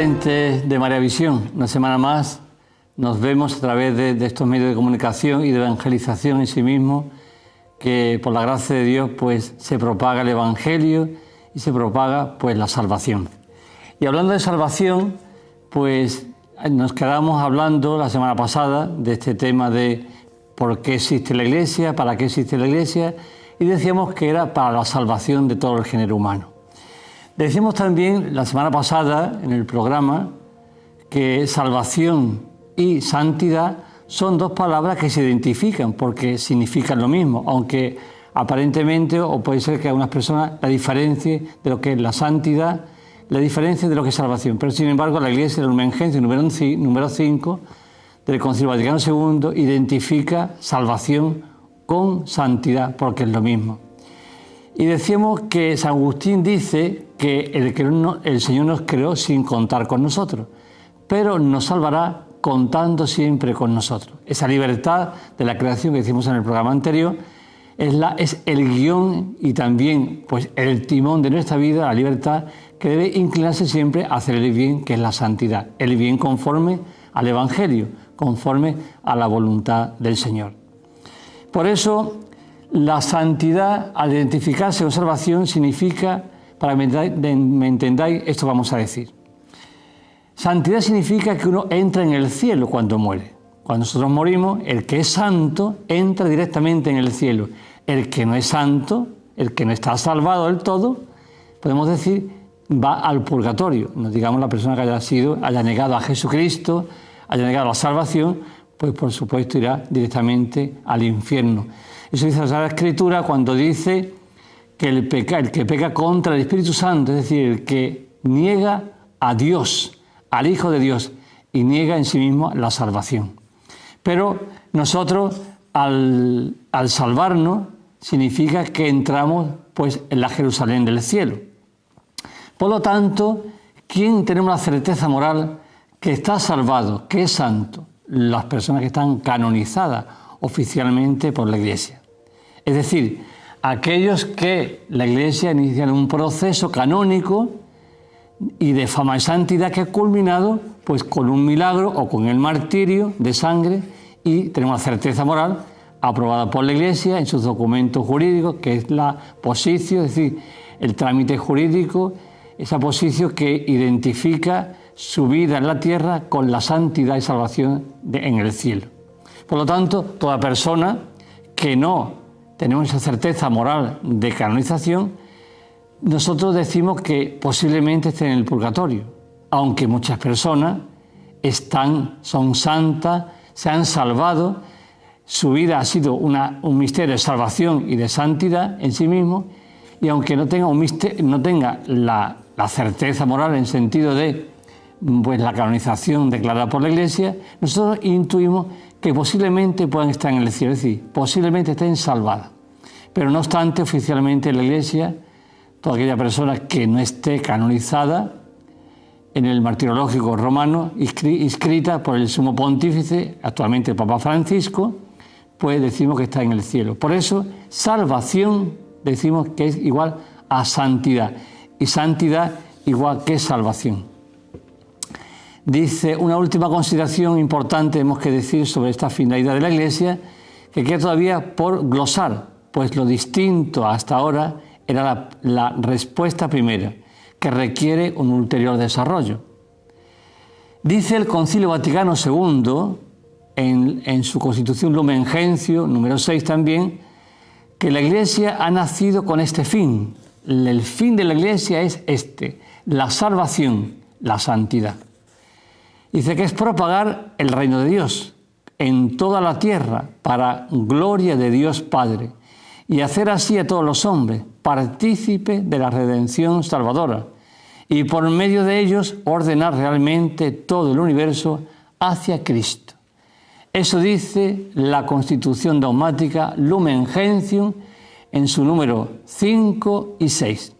Oyentes de María Visión, una semana más nos vemos a través de estos medios de comunicación y de evangelización en sí mismo, que por la gracia de Dios pues se propaga el Evangelio y se propaga pues la salvación. Y hablando de salvación, pues nos quedamos hablando la semana pasada de este tema de por qué existe la Iglesia, para qué existe la Iglesia, y decíamos que era para la salvación de todo el género humano. Decimos también la semana pasada en el programa que salvación y santidad son dos palabras que se identifican porque significan lo mismo, aunque aparentemente, o puede ser que a algunas personas la diferencia de lo que es la santidad, la diferencia de lo que es salvación. Pero sin embargo la Iglesia, la Lumen Gentium número 5 del Concilio Vaticano II, identifica salvación con santidad porque es lo mismo. Y decíamos que San Agustín dice que el Señor nos creó sin contar con nosotros, pero nos salvará contando siempre con nosotros. Esa libertad de la creación que hicimos en el programa anterior es el guión y también pues, el timón de nuestra vida, la libertad que debe inclinarse siempre a hacer el bien, que es la santidad, el bien conforme al Evangelio, conforme a la voluntad del Señor. Por eso, la santidad, al identificarse con salvación, significa, para que me entendáis, esto vamos a decir. Santidad significa que uno entra en el cielo cuando muere. Cuando nosotros morimos, el que es santo entra directamente en el cielo. El que no es santo, el que no está salvado del todo, podemos decir, va al purgatorio. No digamos la persona que haya negado a Jesucristo, haya negado la salvación, pues por supuesto irá directamente al infierno. Eso dice la Sagrada Escritura cuando dice que el que peca contra el Espíritu Santo, es decir, el que niega a Dios, al Hijo de Dios, y niega en sí mismo la salvación. Pero nosotros, al salvarnos, significa que entramos pues, en la Jerusalén del cielo. Por lo tanto, ¿quién tenemos la certeza moral que está salvado, que es santo? Las personas que están canonizadas oficialmente por la Iglesia. Es decir, aquellos que la Iglesia inicia un proceso canónico y de fama y santidad que ha culminado pues, con un milagro o con el martirio de sangre, y tenemos la certeza moral aprobada por la Iglesia en sus documentos jurídicos, que es la posición, es decir, el trámite jurídico, esa posición que identifica su vida en la tierra con la santidad y salvación en el cielo. Por lo tanto, toda persona que no tenemos esa certeza moral de canonización, nosotros decimos que posiblemente estén en el purgatorio, aunque muchas personas son santas, se han salvado, su vida ha sido un misterio de salvación y de santidad en sí mismo, y aunque no tenga la certeza moral en sentido de pues, la canonización declarada por la Iglesia, nosotros intuimos que posiblemente puedan estar en el cielo, es decir, posiblemente estén salvadas. Pero no obstante, oficialmente en la Iglesia, toda aquella persona que no esté canonizada en el martirológico romano, inscrita por el sumo pontífice, actualmente el Papa Francisco, pues decimos que está en el cielo. Por eso, salvación decimos que es igual a santidad, y santidad igual que salvación. Dice, una última consideración importante hemos que decir sobre esta finalidad de la Iglesia, que queda todavía por glosar, pues lo distinto hasta ahora era la respuesta primera, que requiere un ulterior desarrollo. Dice el Concilio Vaticano II, en su Constitución Lumen Gentium, número 6 también, que la Iglesia ha nacido con este fin. El fin de la Iglesia es la salvación, la santidad. Dice que es propagar el reino de Dios en toda la tierra para gloria de Dios Padre, y hacer así a todos los hombres partícipes de la redención salvadora, y por medio de ellos ordenar realmente todo el universo hacia Cristo. Eso dice la Constitución dogmática Lumen Gentium en su número 5 y 6.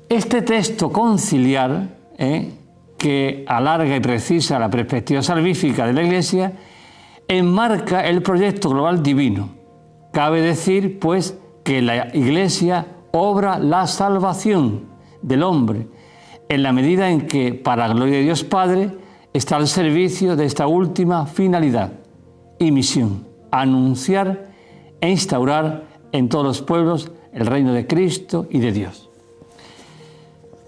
Este texto conciliar, que alarga y precisa la perspectiva salvífica de la Iglesia, enmarca el proyecto global divino. Cabe decir, pues, que la Iglesia obra la salvación del hombre en la medida en que, para gloria de Dios Padre, está al servicio de esta última finalidad y misión: anunciar e instaurar en todos los pueblos el reino de Cristo y de Dios.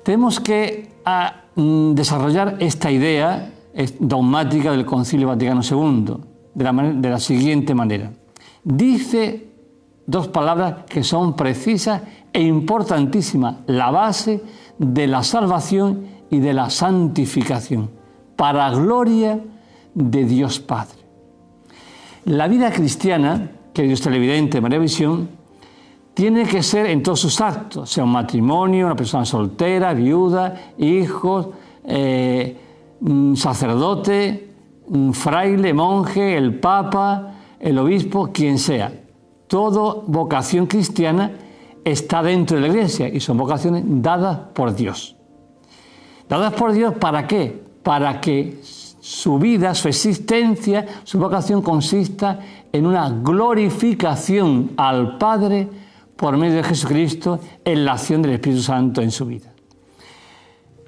Tenemos que desarrollar esta idea dogmática del Concilio Vaticano II de la siguiente manera. Dice dos palabras que son precisas e importantísimas: la base de la salvación y de la santificación, para gloria de Dios Padre. La vida cristiana, querido televidente, María Visión, tiene que ser en todos sus actos, sea un matrimonio, una persona soltera, viuda, hijos, sacerdote, fraile, monje, el papa, el obispo, quien sea. Toda vocación cristiana está dentro de la Iglesia y son vocaciones dadas por Dios. ¿Dadas por Dios para qué? Para que su vida, su existencia, su vocación consista en una glorificación al Padre por medio de Jesucristo en la acción del Espíritu Santo en su vida.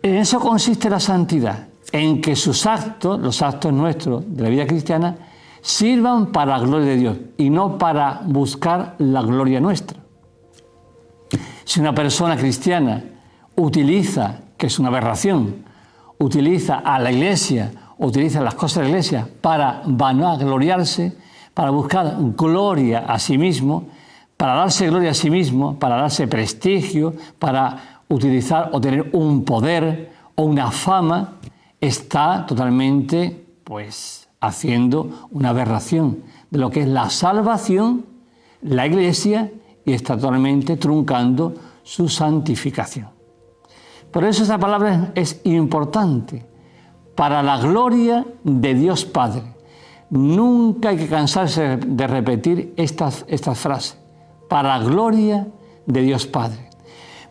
En eso consiste la santidad, en que sus actos, los actos nuestros de la vida cristiana, sirvan para la gloria de Dios y no para buscar la gloria nuestra. Si una persona cristiana utiliza, que es una aberración, utiliza a la Iglesia, utiliza las cosas de la Iglesia para vanagloriarse, para buscar gloria a sí mismo, para darse gloria a sí mismo, para darse prestigio, para utilizar o tener un poder o una fama, está totalmente, haciendo una aberración de lo que es la salvación, la Iglesia, y está totalmente truncando su santificación. Por eso esa palabra es importante, para la gloria de Dios Padre. Nunca hay que cansarse de repetir estas frases, para la gloria de Dios Padre.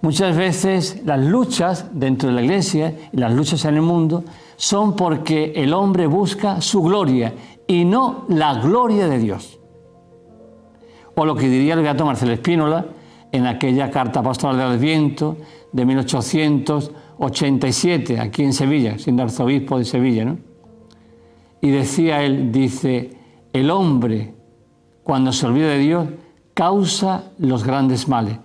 Muchas veces las luchas dentro de la Iglesia y las luchas en el mundo son porque el hombre busca su gloria y no la gloria de Dios. O lo que diría el beato Marcelo Spínola en aquella carta pastoral del Adviento de 1887, aquí en Sevilla, siendo arzobispo de Sevilla, ¿no? Y decía él, el hombre, cuando se olvida de Dios, causa los grandes males.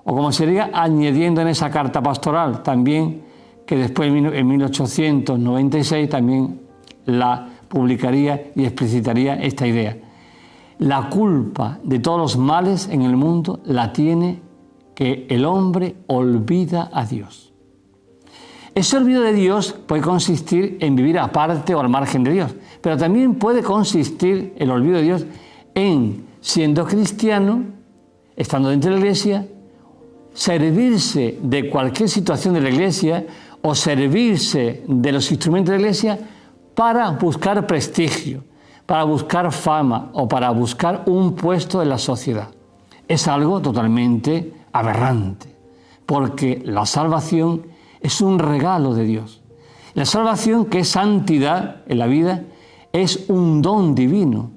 O como sería añadiendo en esa carta pastoral también, que después en 1896 también la publicaría y explicitaría esta idea. La culpa de todos los males en el mundo la tiene que el hombre olvida a Dios. Ese olvido de Dios puede consistir en vivir aparte o al margen de Dios, pero también puede consistir el olvido de Dios en, siendo cristiano, estando dentro de la Iglesia, servirse de cualquier situación de la Iglesia o servirse de los instrumentos de la Iglesia para buscar prestigio, para buscar fama o para buscar un puesto en la sociedad. Es algo totalmente aberrante, porque la salvación es un regalo de Dios. La salvación, que es santidad en la vida, es un don divino.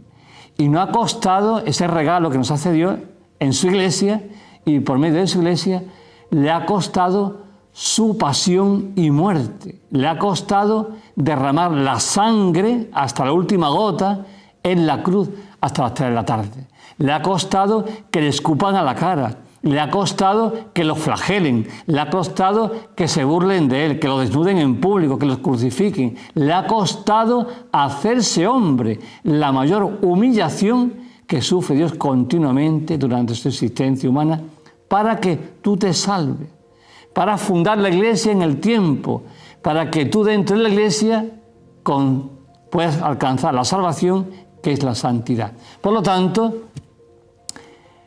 Y no ha costado ese regalo que nos hace Dios en su Iglesia, y por medio de su Iglesia le ha costado su pasión y muerte. Le ha costado derramar la sangre hasta la última gota en la cruz hasta las 3 de la tarde. Le ha costado que le escupan a la cara. Le ha costado que lo flagelen. Le ha costado que se burlen de él, que lo desnuden en público, que lo crucifiquen. Le ha costado hacerse hombre, la mayor humillación que sufre Dios continuamente durante su existencia humana, para que tú te salves, para fundar la Iglesia en el tiempo, para que tú dentro de la Iglesia puedas alcanzar la salvación, que es la santidad. Por lo tanto,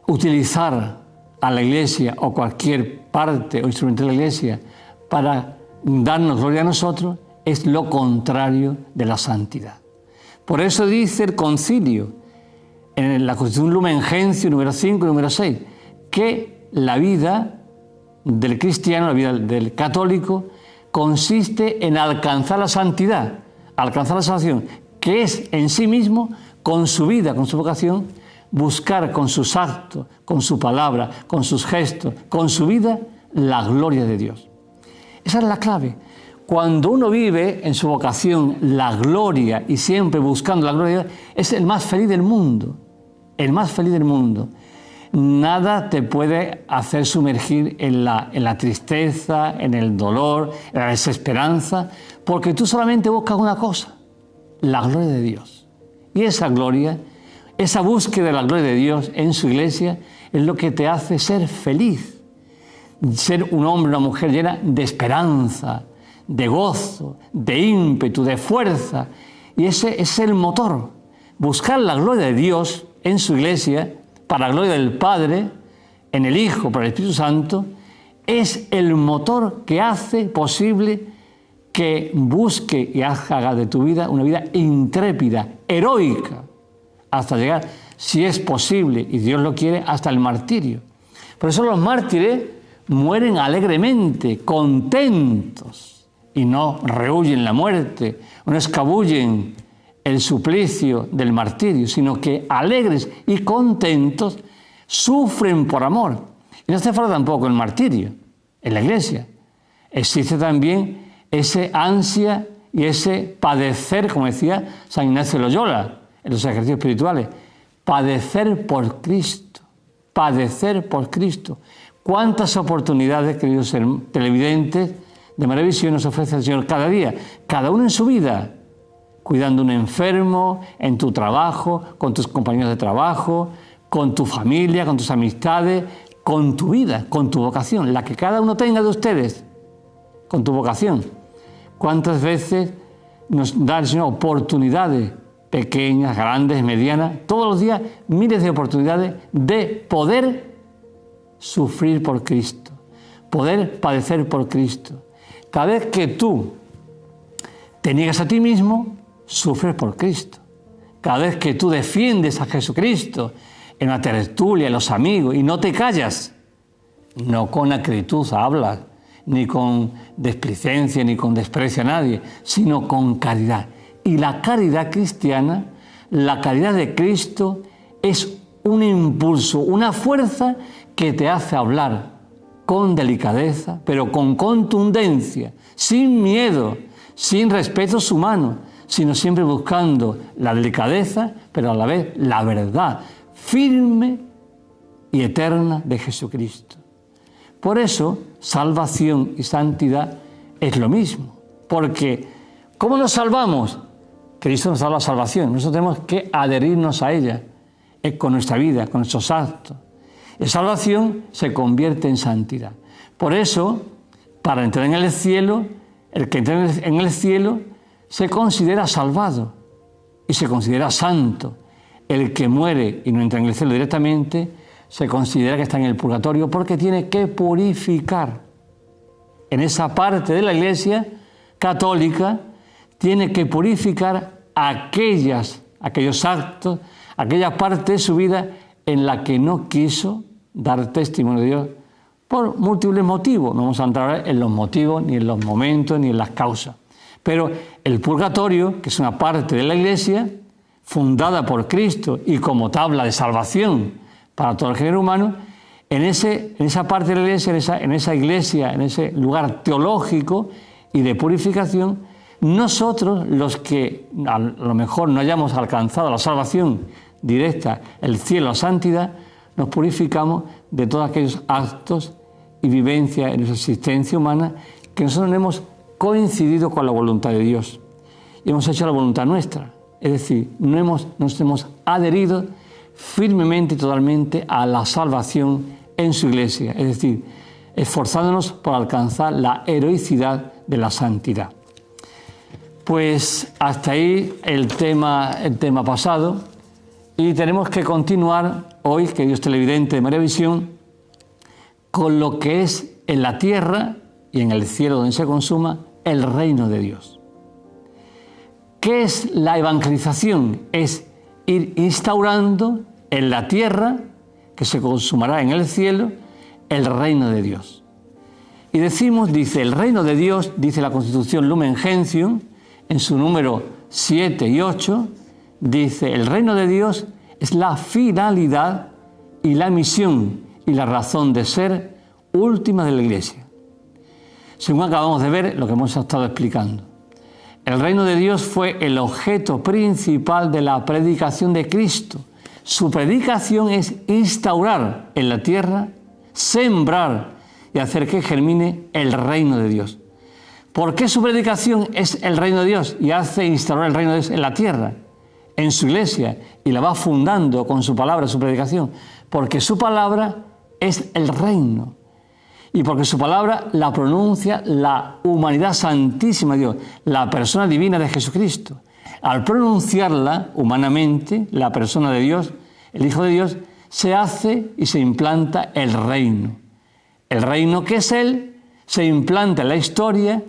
utilizar a la Iglesia o cualquier parte o instrumento de la Iglesia para darnos gloria a nosotros es lo contrario de la santidad. Por eso dice el Concilio, en la Constitución Lumen Gentium número 5 y número 6, que la vida del cristiano, la vida del católico, consiste en alcanzar la santidad, alcanzar la salvación, que es en sí mismo, con su vida, con su vocación, buscar con sus actos, con su palabra, con sus gestos, con su vida, la gloria de Dios. Esa es la clave. Cuando uno vive en su vocación la gloria y siempre buscando la gloria de Dios, es el más feliz del mundo. El más feliz del mundo. Nada te puede hacer sumergir en la tristeza, en el dolor, en la desesperanza, porque tú solamente buscas una cosa, la gloria de Dios. Y esa gloria, esa búsqueda de la gloria de Dios en su iglesia, es lo que te hace ser feliz. Ser un hombre, una mujer llena de esperanza, de gozo, de ímpetu, de fuerza. Y ese es el motor. Buscar la gloria de Dios en su iglesia, para la gloria del Padre, en el Hijo, para el Espíritu Santo, es el motor que hace posible que busque y haga de tu vida una vida intrépida, heroica, hasta llegar, si es posible, y Dios lo quiere, hasta el martirio. Por eso los mártires mueren alegremente, contentos, y no rehuyen la muerte, no escabullen el suplicio del martirio, sino que alegres y contentos sufren por amor. Y no hace falta tampoco el martirio en la iglesia. Existe también ese ansia y ese padecer, como decía San Ignacio de Loyola en los ejercicios espirituales, padecer por Cristo, padecer por Cristo. ¿Cuántas oportunidades, queridos televidentes, de María Visión nos ofrece el Señor cada día? Cada uno en su vida, cuidando a un enfermo, en tu trabajo, con tus compañeros de trabajo, con tu familia, con tus amistades, con tu vida, con tu vocación, la que cada uno tenga de ustedes, con tu vocación. ¿Cuántas veces nos da el Señor oportunidades, pequeñas, grandes, medianas, todos los días miles de oportunidades de poder sufrir por Cristo, poder padecer por Cristo? Cada vez que tú te niegas a ti mismo, sufres por Cristo. Cada vez que tú defiendes a Jesucristo en la tertulia, en los amigos, y no te callas, no con acritud hablas, ni con desplicencia, ni con desprecio a nadie, sino con caridad. Y la caridad cristiana, la caridad de Cristo, es un impulso, una fuerza que te hace hablar con delicadeza, pero con contundencia, sin miedo, sin respetos humanos, sino siempre buscando la delicadeza, pero a la vez la verdad firme y eterna de Jesucristo. Por eso, salvación y santidad es lo mismo, porque ¿cómo nos salvamos? Cristo nos da la salvación, nosotros tenemos que adherirnos a ella, con nuestra vida, con nuestros actos. La salvación se convierte en santidad. Por eso, para entrar en el cielo, el que entra en el cielo se considera salvado y se considera santo. El que muere y no entra en el cielo directamente se considera que está en el purgatorio porque tiene que purificar. En esa parte de la Iglesia católica tiene que purificar aquellos actos, aquella parte de su vida en la que no quiso dar testimonio de Dios por múltiples motivos. No vamos a entrar en los motivos, ni en los momentos, ni en las causas. Pero el purgatorio, que es una parte de la Iglesia, fundada por Cristo y como tabla de salvación para todo el género humano, en esa parte de la Iglesia, en esa Iglesia, en ese lugar teológico y de purificación, nosotros, los que a lo mejor no hayamos alcanzado la salvación directa, el cielo, la santidad, nos purificamos de todos aquellos actos y vivencias en nuestra existencia humana que nosotros no hemos coincidido con la voluntad de Dios y hemos hecho la voluntad nuestra, es decir, nos hemos adherido firmemente y totalmente a la salvación en su Iglesia, es decir, esforzándonos por alcanzar la heroicidad de la santidad. Pues hasta ahí el tema pasado, y tenemos que continuar hoy, queridos televidentes de María Visión, con lo que es en la tierra y en el cielo donde se consuma el reino de Dios. ¿Qué es la evangelización? Es ir instaurando en la tierra, que se consumará en el cielo, el reino de Dios. Y dice el reino de Dios, dice la Constitución Lumen Gentium, en su número 7 y 8, dice, el reino de Dios es la finalidad y la misión y la razón de ser última de la Iglesia. según acabamos de ver lo que hemos estado explicando. El reino de Dios fue el objeto principal de la predicación de Cristo. Su predicación es instaurar en la tierra, sembrar y hacer que germine el reino de Dios. ¿Por qué su predicación es el reino de Dios y hace instaurar el reino de Dios en la tierra, en su iglesia, y la va fundando con su palabra, su predicación? Porque su palabra es el reino. Y porque su palabra la pronuncia la humanidad santísima de Dios, la persona divina de Jesucristo. Al pronunciarla humanamente, la persona de Dios, el Hijo de Dios, se hace y se implanta el reino. El reino que es Él se implanta en la historia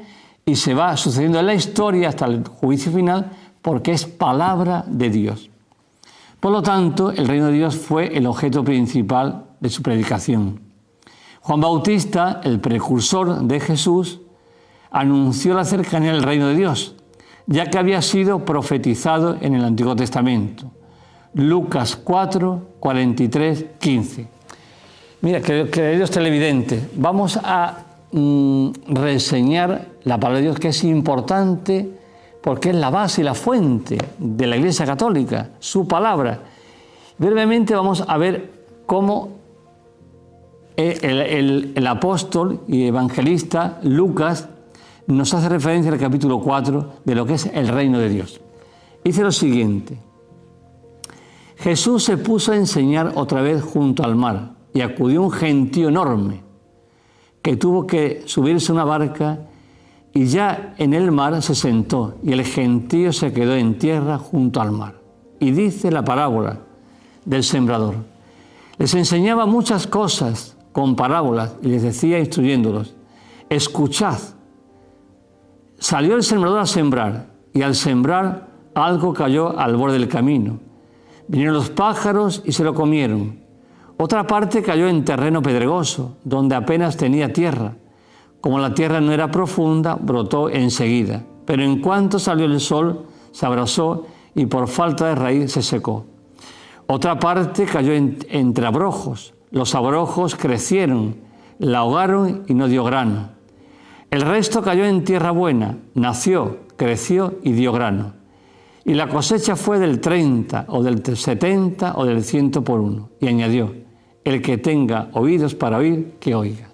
y se va sucediendo en la historia hasta el juicio final porque es palabra de Dios. Por lo tanto, el reino de Dios fue el objeto principal de su predicación. Juan Bautista, el precursor de Jesús, anunció la cercanía del reino de Dios, ya que había sido profetizado en el Antiguo Testamento. Lucas 4, 43, 15. Mira, queridos televidentes, vamos a reseñar la palabra de Dios, que es importante porque es la base y la fuente de la Iglesia Católica, su palabra. Brevemente vamos a ver cómo el apóstol y evangelista Lucas nos hace referencia al capítulo 4 de lo que es el reino de Dios. Dice lo siguiente: Jesús se puso a enseñar otra vez junto al mar y acudió un gentío enorme que tuvo que subirse a una barca y ya en el mar se sentó y el gentío se quedó en tierra junto al mar. Y dice la parábola del sembrador. Les enseñaba muchas cosas con parábolas y les decía instruyéndolos: escuchad. Salió el sembrador a sembrar y al sembrar algo cayó al borde del camino. Vinieron los pájaros y se lo comieron. Otra parte cayó en terreno pedregoso, donde apenas tenía tierra. Como la tierra no era profunda, brotó enseguida. Pero en cuanto salió el sol, se abrasó y por falta de raíz se secó. Otra parte cayó entre abrojos. Los abrojos crecieron, la ahogaron y no dio grano. El resto cayó en tierra buena, nació, creció y dio grano. Y la cosecha fue del 30, o del 70, o del 100 por uno. Y añadió: el que tenga oídos para oír, que oiga.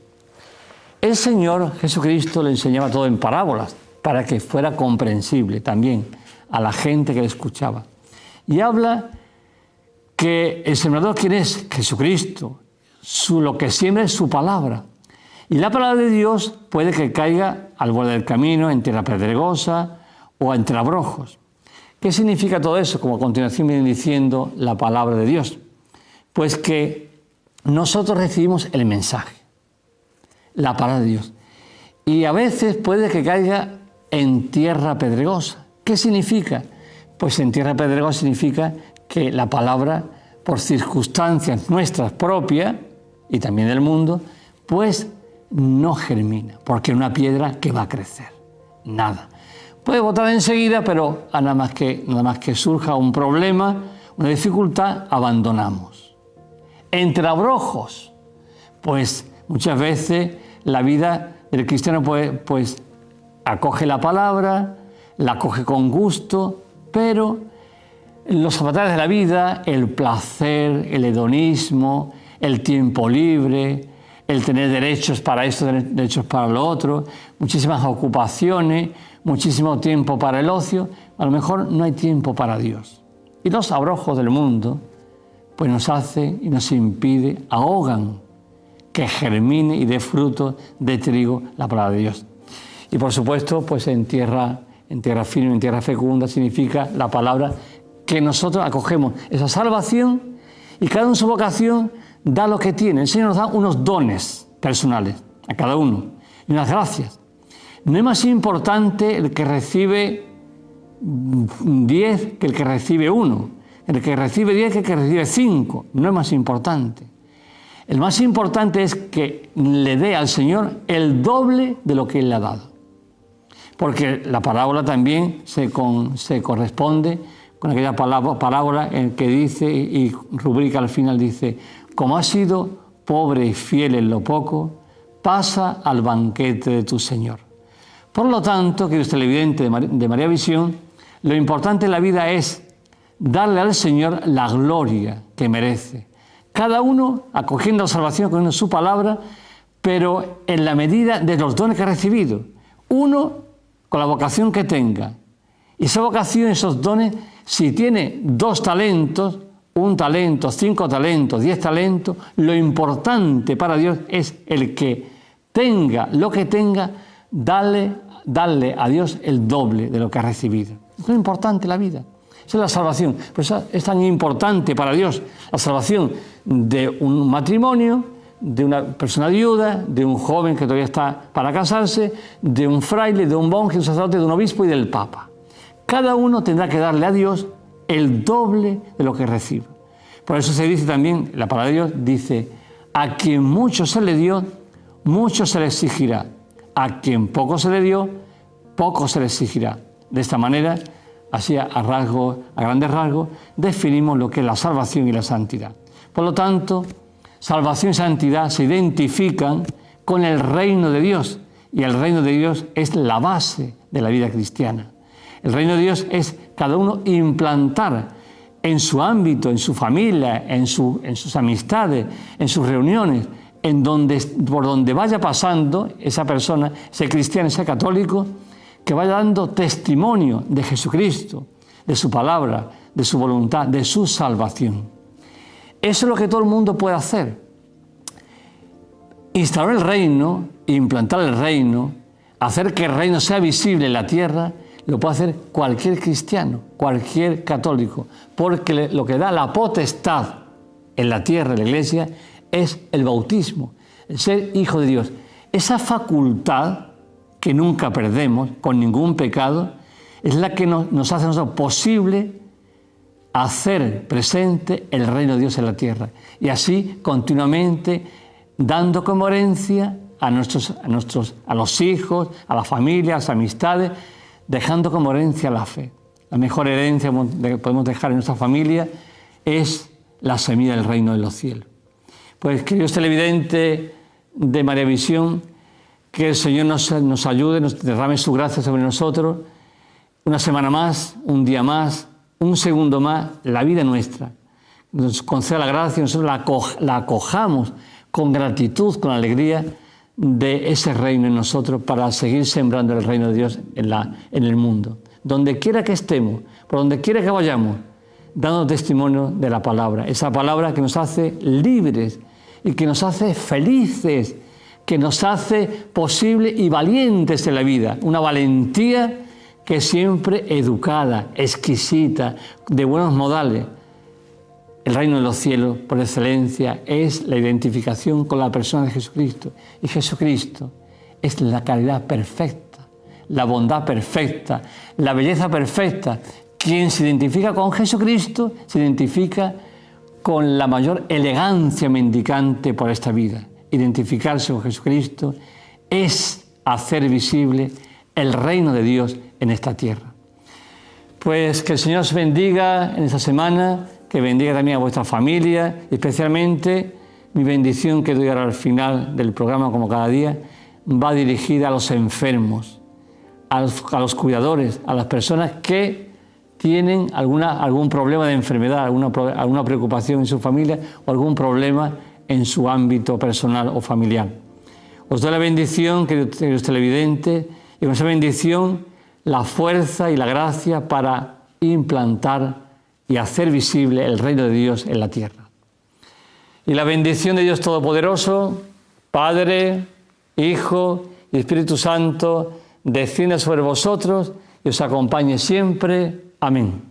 El Señor Jesucristo le enseñaba todo en parábolas, para que fuera comprensible también a la gente que le escuchaba. Y habla que el sembrador, ¿quién es? Jesucristo. Lo que siembra es su palabra. Y la palabra de Dios puede que caiga al borde del camino, en tierra pedregosa o entre abrojos. ¿Qué significa todo eso? Como a continuación viene diciendo la palabra de Dios. Pues que nosotros recibimos el mensaje, la palabra de Dios. Y a veces puede que caiga en tierra pedregosa. ¿Qué significa? Pues en tierra pedregosa significa que la palabra, por circunstancias nuestras propias y también del mundo, pues no germina, porque es una piedra que va a crecer. Nada. Puede botar enseguida, pero nada más que surja un problema, una dificultad, abandonamos. Entre abrojos, pues muchas veces la vida del cristiano pues acoge la palabra, la acoge con gusto, pero los avatares de la vida, el placer, el hedonismo, el tiempo libre, el tener derechos para esto, derechos para lo otro, muchísimas ocupaciones, muchísimo tiempo para el ocio, a lo mejor no hay tiempo para Dios. Y los abrojos del mundo pues nos hace y nos impide, ahogan que germine y dé fruto de trigo la palabra de Dios. Y por supuesto, pues en tierra firme, en tierra fecunda, significa la palabra que nosotros acogemos, esa salvación, y cada uno en su vocación da lo que tiene. El Señor nos da unos dones personales a cada uno y unas gracias. No es más importante el que recibe 10 que el que recibe 1, el que recibe 10 que el que recibe 5, no es más importante. El más importante es que le dé al Señor el doble de lo que Él le ha dado. Porque la parábola también se corresponde con aquella parábola en que dice y rubrica al final, dice: como has sido pobre y fiel en lo poco, pasa al banquete de tu Señor. Por lo tanto, queridos televidentes de María Visión, lo importante en la vida es darle al Señor la gloria que merece. Cada uno acogiendo la salvación, acogiendo su palabra, pero en la medida de los dones que ha recibido. Uno con la vocación que tenga. Y esa vocación, esos dones, si tiene 2 talentos, 1 talento, 5 talentos, 10 talentos, lo importante para Dios es el que tenga lo que tenga, darle a Dios el doble de lo que ha recibido. Es lo importante en la vida. Esa es la salvación. Por eso es tan importante para Dios la salvación de un matrimonio, de una persona viuda, de un joven que todavía está para casarse, de un fraile, de un monje, de un sacerdote, de un obispo y del papa. Cada uno tendrá que darle a Dios el doble de lo que recibe. Por eso se dice también, la palabra de Dios dice, a quien mucho se le dio, mucho se le exigirá. A quien poco se le dio, poco se le exigirá. De esta manera, así a grandes rasgos, definimos lo que es la salvación y la santidad. Por lo tanto, salvación y santidad se identifican con el reino de Dios, y el reino de Dios es la base de la vida cristiana. El reino de Dios es cada uno implantar en su ámbito, en su familia, en sus amistades, en sus reuniones, por donde vaya pasando esa persona, ese cristiano, ese católico, que vaya dando testimonio de Jesucristo, de su palabra, de su voluntad, de su salvación. Eso es lo que todo el mundo puede hacer. Instaurar el reino, implantar el reino, hacer que el reino sea visible en la tierra, lo puede hacer cualquier cristiano, cualquier católico, porque lo que da la potestad en la tierra, en la iglesia, es el bautismo, el ser hijo de Dios. Esa facultad que nunca perdemos con ningún pecado es la que nos hace a nosotros posible hacer presente el reino de Dios en la tierra. Y así continuamente dando como herencia a los hijos, a la familia, a las amistades, dejando como herencia la fe. La mejor herencia que podemos dejar en nuestra familia es la semilla del reino de los cielos. Pues, queridos televidentes de María Visión, que el Señor nos ayude, nos derrame su gracia sobre nosotros. Una semana más, un día más, un segundo más, la vida nuestra. Nos conceda la gracia y nosotros la acojamos con gratitud, con alegría de ese reino en nosotros para seguir sembrando el reino de Dios en el mundo. Donde quiera que estemos, por donde quiera que vayamos, dando testimonio de la palabra. Esa palabra que nos hace libres y que nos hace felices, que nos hace posible y valientes en la vida. Una valentía que es siempre educada, exquisita, de buenos modales. El reino de los cielos, por excelencia, es la identificación con la persona de Jesucristo. Y Jesucristo es la caridad perfecta, la bondad perfecta, la belleza perfecta. Quien se identifica con Jesucristo se identifica con la mayor elegancia mendicante por esta vida. Identificarse con Jesucristo es hacer visible el reino de Dios en esta tierra. Pues que el Señor os bendiga en esta semana, que bendiga también a vuestra familia, especialmente mi bendición que doy ahora al final del programa, como cada día, va dirigida a los enfermos, a los cuidadores, a las personas que tienen algún problema de enfermedad, alguna preocupación en su familia o algún problema en su ámbito personal o familiar. Os doy la bendición, queridos televidentes, y con esa bendición la fuerza y la gracia para implantar y hacer visible el reino de Dios en la tierra. Y la bendición de Dios Todopoderoso, Padre, Hijo y Espíritu Santo, descienda sobre vosotros y os acompañe siempre. Amén.